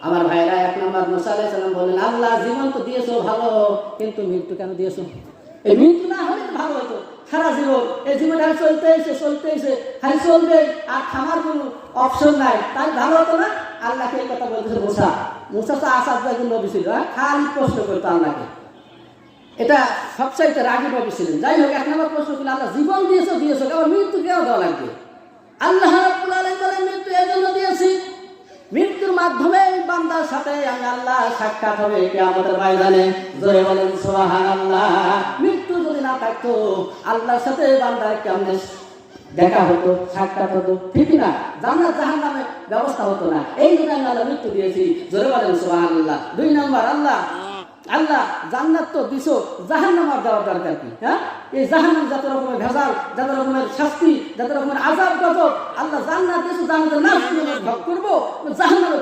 আমার ভাইরা, এক নম্বর মুসা আলাইহিস সালাম বললেন, আল্লাহ জীবন তো দিয়েছো ভালো, কিন্তু মৃত্যু কেন দিয়েছো? এই মৃত্যু না হলে তো ভালো হতো। সারা জীবন এই জীবনটা চলতে এসে খালি চলবে, আর খামার কোনো অপশন নাই, তাই ভালো হতো না? আল্লাহকে এই কথা বলতেছে মুসা তো আসাদ একজন নবী ছিল, খালি প্রশ্ন করতো আল্লাহকে। এটা সবচাইতে রাগী নবী ছিলেন। যাই হোক, এক নম্বর প্রশ্ন ছিল, আল্লাহ জীবন দিয়েছো আবার মৃত্যু কেন দেওয়া লাগবে? আল্লাহ রাব্বুল আলামিন বলেন, মৃত্যু এর জন্য দিয়েছি, মৃত্যুর মাধ্যমে বান্দার সাথে আমি আল্লাহ সাক্ষাৎ হবে কিয়ামতের ময়দানে। জোরে বলেন সুবহানাল্লাহ। মৃত্যু যদি না থাকতো, আল্লাহর সাথে বান্দার কেমনে দেখা হতো, সাক্ষাৎ হতো? ঠিক না? জান্নাত জাহান্নামের ব্যবস্থা হতো না। এই জন্য আমি আল্লাহ মৃত্যু দিয়েছি। জোরে বলেন সুবহানাল্লাহ। 2 নম্বর, আল্লাহ জান্নাত তো দিছো, জাহান্নাম আর দেওয়ার দরকার কি? হ্যাঁ, এই জাহান্নাম যত রকমের ভেজাল, যত রকমের শাস্তি, যত রকমের আযাব গজব, আল্লাহ জান্নাত দিছো, জান্নাতের নাম শুনে ভোগ করবো, জাহান্নামে